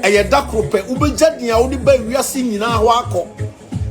eye dakrope ubegya dia wo de ba wiase nyina ho akọ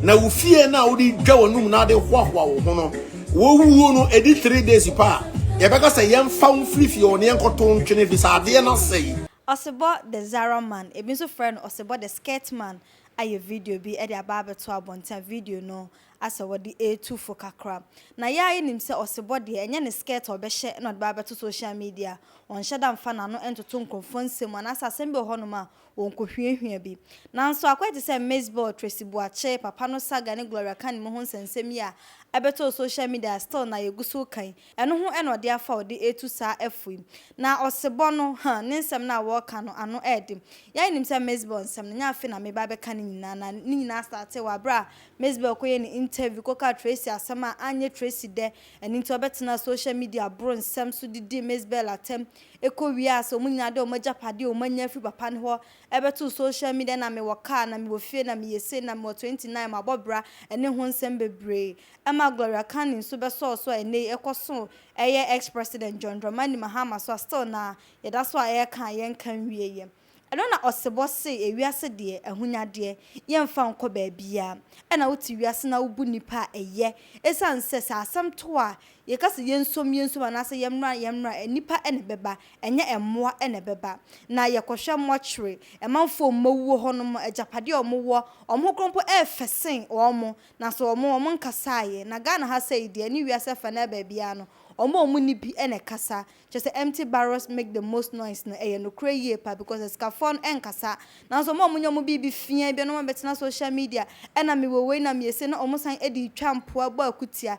na wo fie na wo de dwa wonum na de hoahoa wo ho no wo wuo no edi 3 days pa ye beka say yem fa wo frifie wo ne enkoto ntwene fi sa ade na sei Osebo the Zara man e bin so friend Osebo the skirt man aye video bi e de aba to abonta video no asa wodi A2 for kakra na ya nim se Osebo de enye ne skirt obehye na aba to social media on shada mfa na no entoto nkrofo nsem na asa sembe ho no ma wonkohwiehwie bi nanso akwete se Mesball Tracy Boache papa no saga ne Gloria kan mo ho nsensem ya abeto social media still na yeguso kan eno ho eno de afa odi A2 sa afui na Osebo no ha ne nsem na wo ka no ano edim ya nim se Mesball nsem nya afi na me ba be kan nyina na nyina start wa bra Mesball ko ye ni interview ko ka Tracy asama anye Tracy de eni nti obetena social media bro nsem so didi Mesball atem eko wia so munya de o majapade o manya afi papa ne ho ebeto social media na me woka na me wofie na me yese na me 29 mabobra ene ho nsem bebre ama Gloria Canning so be so ene ekoso eye ex president John Dramani Mahama so still na ye da so aye kan wie ye eno na Osebo se ewiase de ehunya de ye mfa nko ba bia ena wuti wiase na wubu nipa eye esan se asam to a ye kase yensom na se yemra nipa ene beba enye emmoa ene beba na ye kohwe mochre emanfo mawuo honom ajapade omowo omhokrompo efesen omo na so omo nkasaaye na Ghana ha say de ni wiase fa na ba bia no omo ni bi ene kasa just empty barrels make the most noise no no cray pa because the scaffold enkasa na so omo nyomo bi fia bi no betena social media ena me we na me ese na omo san edi twampo agba akutia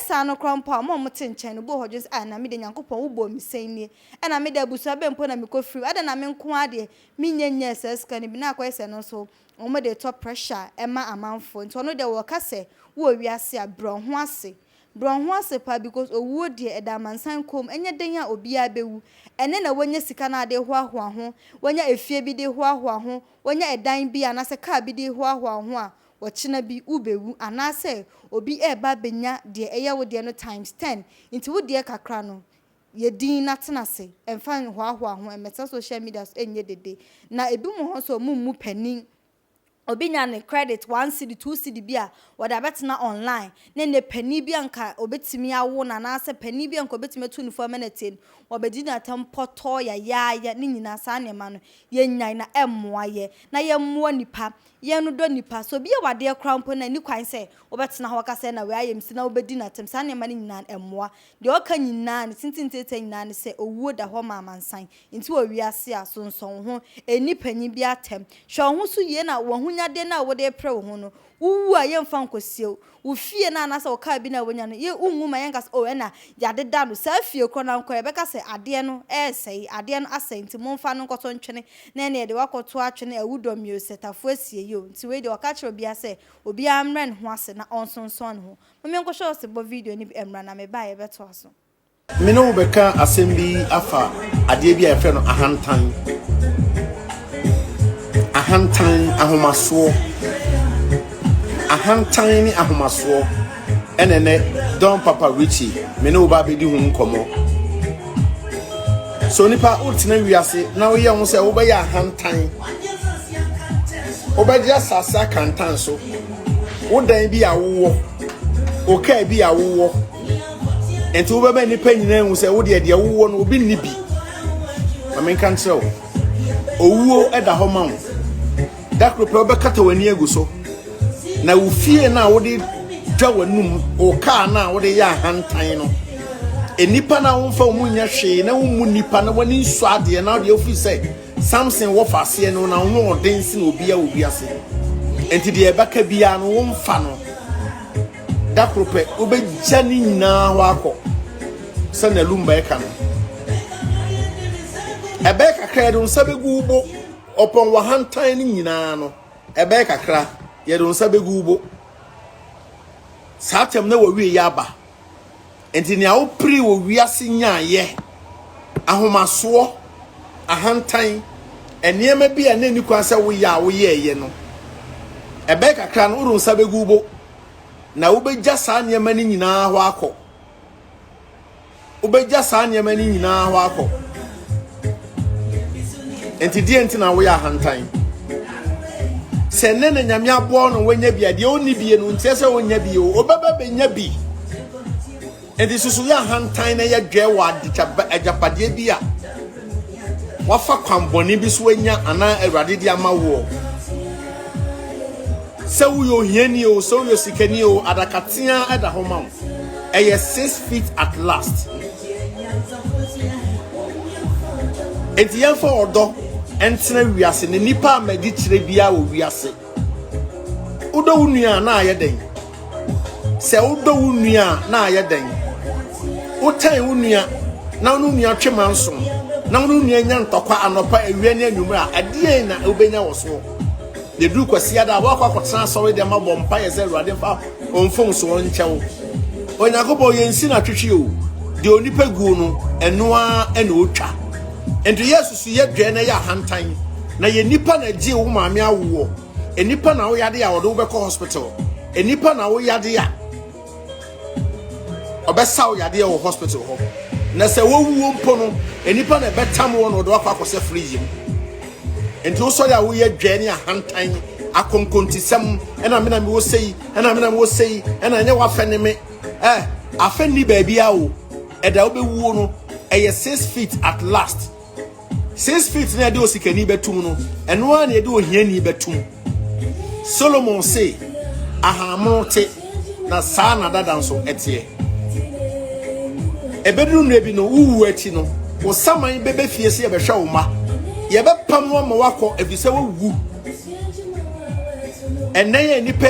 sa no krompo omo tenchen no bo hodges na me de nyankopon wo bo mi senie ena me de busu abempo na me ko free ada na me nko ade me nyanya seska ni bi na akwese no so omo de top pressure ema amanfo nti ono de wo kase wo wiase abro ho ase pa because owo de edamansan kom enye den a obia bewu ene na wonye sika na ade hoahoa ho wonya efie bi de hoahoa ho wonya edan bi anase ka bi de hoahoa ho a wochina bi ubewu anase obi eba benya de eye wo de no times 10 nti wo de kakra no ye din na tenase emfa hoahoa ho emeta social media enye dede na ebi mo ho so mummu panin obinya ne credit 1 cedi 2 cedi bia wada betena online ne pani bia nka obetimi awo na na ase pani bia nka obetimi tu uniform na ten obedi na tempoto ya ne nyina sa ne ma no ye nyan na emmoa ye na ye mmoa nipa ye no do nipa so bia wade krampo na ni kwan se obetena ho ka se na we ayem si na obedi na tem sa ne ma ne nyina emmoa de oka nyina ne tintintete nyina ne se owuo da ho ma mansan nti wo wiase asonson ho eni pani bia tem hwe ho so ye na wo nyade na wo de pre wo ho no wu a ye mfa nkosie wo fie na anasa wo ka bi na wonya no ye unwu ma yenka o ena yade da no sa fie kro na nko ye beka se ade no sei ade no asai nti momfa no nkoto ntwene na ene de wakoto atwene awudom yo setafo asie yo nti we de wakachiro bia se obi amren ho ase na onsonson ho meme nko show se bo video ni emra na me ba ye beto aso me no beka assembly afa ade bia efe no ahantan ahomaso ahantan ni ahomaso enene Don Papa Richie me no ba bedi hu nkomo so nipa ultina wiase na wo ye ho se wo ba ya ahantan wo ba dia sasa kantan so wo dan bi awo wo ka bi awo enti wo ba nipa nyina hu se wo de wo no obi ni bi amenkan tro owuo eda ho ma wo dakro pe obekata wani eguso na ufie na wode dwa wanum o ka na wode ya hantan no enipa na wonfa omunya hwe na womu nipa na wani nsu ade na wode ofi se Samson wo fase no na wo odensi na obi ase enti de ebaka bia no wonfa no dakro pe obegya ni nyina ho akọ se na lumba eka no ebeka kredo nsabegu ubo opon wa hantan ni nyina no ebe kakra ye do nsa begu ubo satem na wawie ya ba enti ne awo pri wo wiase nyaaye ahomaso ahantan eniema bi a nani kwa se wo ya wo ye no ebe kakra no uru nsa begu ubo na wo begya sa niema ni nyina ho akọ wo begya sa niema ni nyina ho akọ enti die enti na wo ya hantan se ne na nyame abo no wonya bia de onni bie no ntie se wonya bie o obaba benya bi enti susu ya hantan na ya dwe wa ajapade bia wafa kwamboni bi so anya ana awrade di amawo se wo yo hiani o so yo sikani o adakatia eda homa eye 6 feet at last enti yan for odo entena wiase ne nipa amadi kire bia wo wiase udo wunua na ayeden se udo wunua na ayeden utan wunua na wunua twemanso na wunua nya ntokwa anopa ewie ne anwumra adie na obenya woso de du kwasi ada wakwa kwotena sori de mabọ mpa ye ze ruade fa onfon so nchewo onyakobo yensi na twetwe o de onipa gu no enoa ena otwa enti yesu ye dwe na ya hantan na ye nipa na gi wo maame awo enipa na wo yade ya wo do be ko hospital enipa na wo yade ya obesa wo yade ya wo hospital ho na se wo wuo mpo no enipa na betam wo no do akwa akose fridge enti wo so ya wo ye dwe na hantan akonkontisem ena me na me wo sei ena me na me wo sei ena nye wa fene me afeni baby a wo eda wo be wuo no 6 feet at last 6 feet na de osikani betum no eno a na de ohiani betum Solomon say ahamote na saa na dada nso etie ebedu no ebi no wuwu ati no wo saman bebe fie se ebehwa wo ma ye bepam wo ma wakọ ebise wo wu enye nipa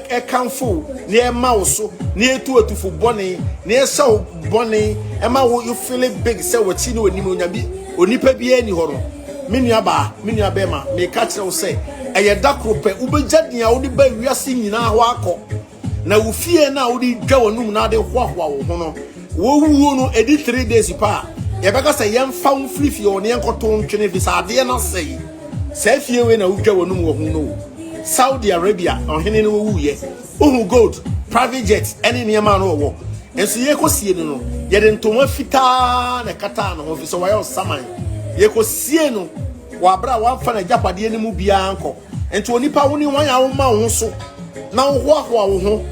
ekanfo ne ema wo so ne etu atufo bone ne esaw bone ema wo you feel big say wo ti ne onim onyabi onipa bi ani ho no menua ba ma me ka kire wo say eye dakrope ubegyaden a wo de ba wiase nyina ho akọ na wo fie na wo de dwa wonum na de hoahoa wo ho no wo wuo no edi 3 days pa ye beka say yemfa wo frifie wo ne enkoto ntwene bi sa ade na sei sa fie we na wo dwa wonum wo ho no Saudi Arabia ohene no wo ye ohu gold private jet ene niam no wo enso ye kosie no ye de ntoma fita na kata no ho fi so wa yo saman ye kosie no wa bra wa fa na japade ne mu bia anko ento onipa woni wan ya wo ma wo so na wo ho wo ho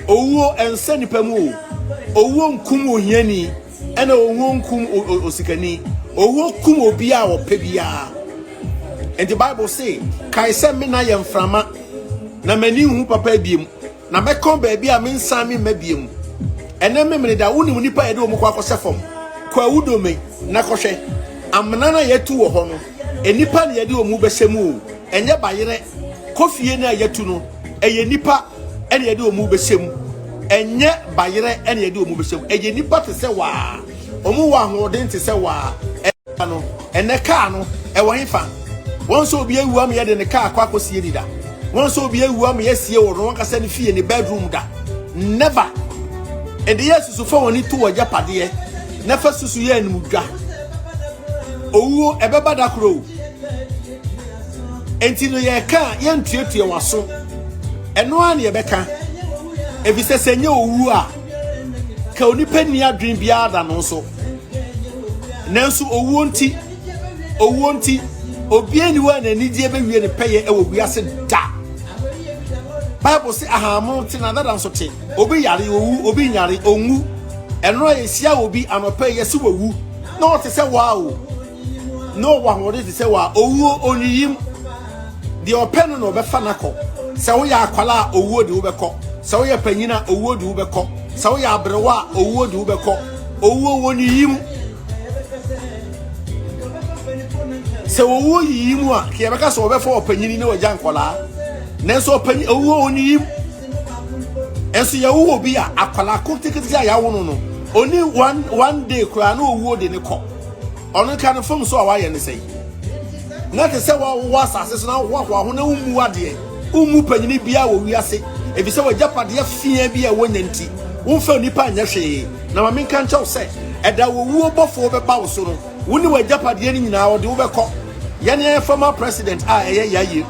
owuo ense nipa mu owuo nkum ohiani ena owuo nkum osikani owuo kum obi a wo pe bia. And the Bible say, "Kai se me na ye mframa na mani hu papa biem na me kon baby a me nsan me mabiem ene me da woni nipa ye de omko akose fom kwa wudo me na kohwe amna na yetu wo ho no enipa na ye de omu besemu enye bayere kofie na yetu no eye nipa ene ye de omu besemu enye bayere ene ye de omu besemu eye nipa te se wa omu wa hoden te se wa no ene ka no e wo hifa won so obi ewu am ye de ne ka akwa akosie dida won so obi ewu am ye sie wo no kasa ne fie ne bedroom da never and yes so for woni to waja pade na fa susu ye anum dwa owu ebeba da kro enti no ye ka ye ntuetue waso eno an ye beka ebise senye owu a ka onipa ni adwen bia da no so nanso owu nti obi aniwa na nidie be wie ne peye e wo wiase da Bible say ahamu ti na dada nso te obi yare owu obi nyare onwu eno ye sia obi anopa ye se wowu na o te se wa o no wa ho te se wa owu oniyim de openo no be fa nako se wo ya akwala owu de wo be ko se wo ya panyina owu de wo be ko se wo ya abrewa owu de wo be ko owu oniyim se wo yimu a ke beka so be fo opanyini ne waja nkola nenso opanyi owo oniyim enso ya wo bi a akwala ko tikiti ya wo no oni one day kura na owo de ne ko onu kan fom so awa ye ne sei na te se wo asase so na wo ho na umu ade umu panyini bia wo wiase e bi se waja pade afia bia wo nyanti wo fa nipa anya hwe na ma men kan chaw se eda wo wo bofo be ba wo so no wo ni waja pade ni nyina wo de wo be ko yene former president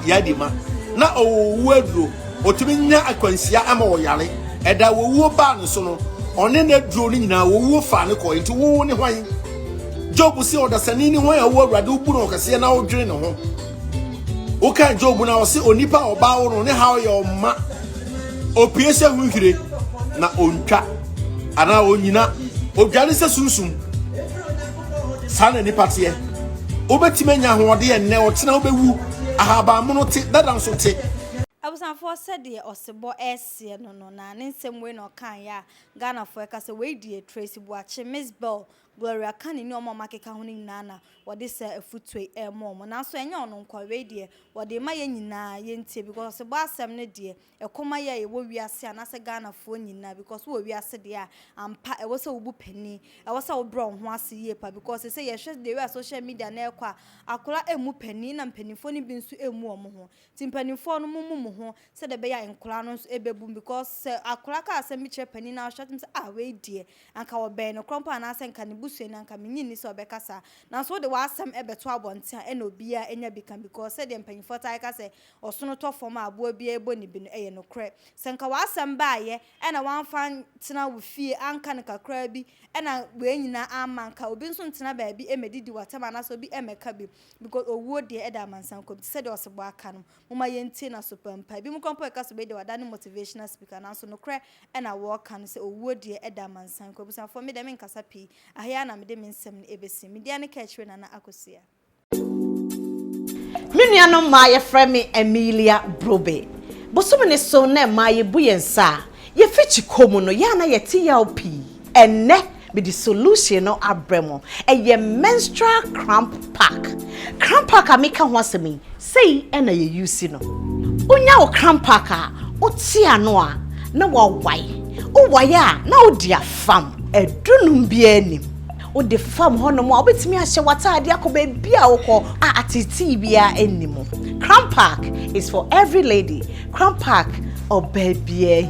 yadima na owu aduro otumi nya akwansia ama wo yare eda wowu ba no so no one na aduro ni nyina wowu fa ne ko enti wo ne hwan Job si odasani ni ho ya wo awurade ubu no kase na odwene ne ho o kan Job na o se onipa oba wo no ne ha ye oma opie se hunhire na ontwa ana onyina odwane se sunsum sana nipa te obetime nya hoode enne o tena obewu ahaba mono te dada nso te abusanfo said osebo ese no na ne nsem we no kan ya Ghana for ka se we die Tracy Boache Miss Bell Gloria kan ni omo makeka ho nyina na wode se afutue emo na so enye ono nkwa we die wode ma ye nyina ye ntie because osebo asem ne die ekoma ye ye wo wiase ana se Ghana for nyina because wo wiase de a ampa e wo se wo pani e wo se wo bro ho ase ye pa because se ye hwe de we social media na ekwa akola emu pani na mpanifo ni bi nso emu omo ho ti mpanifo no mumu ho se de be ya enkola no nso ebebum because akola ka asem bi che pani na hwatim se we die anka wo ben no krompa na se nka ne busue na nka menyi ni se obekasa na so de wasem ebeto abonte a na obia enya bika because se de mpanifo tai ka se osono to form abo bia ebo ni bi no eye no kre se nka wasem ba ye e na wanfa tena wo fie anka ne kakra bi e na we nyina amanka obi nso ntena ba bi emedidi watama na so bi emeka bi because owo de e da mansan ko se de osebo aka no moma yenti na so pampa bi mu kompo ka so be de wada ne motivational speaker na so no kre e na wo kan se owo de e da mansan ko busa for me de men kasa pi ahia na me de men nsem ne ebesi me de ne ka chire na akosia Miniano Maya Fremi Emilia Brobe. Bosumene so ne Maya Buyensa. Ye fichi komuno yana ye TLP. Ene be the solution no abremo. E ye menstrual cramp pack. Cramp pack amika hwasemi. Say ena ye use no. Unya o cramp pack a otia no a na wa wai. O waya na odi afam. Edunum bia anim. O de fam hono mo obetimi ahye watade akoba bia wokọ atiti bia enimo. Cramp pack is for every lady. Cramp pack or baby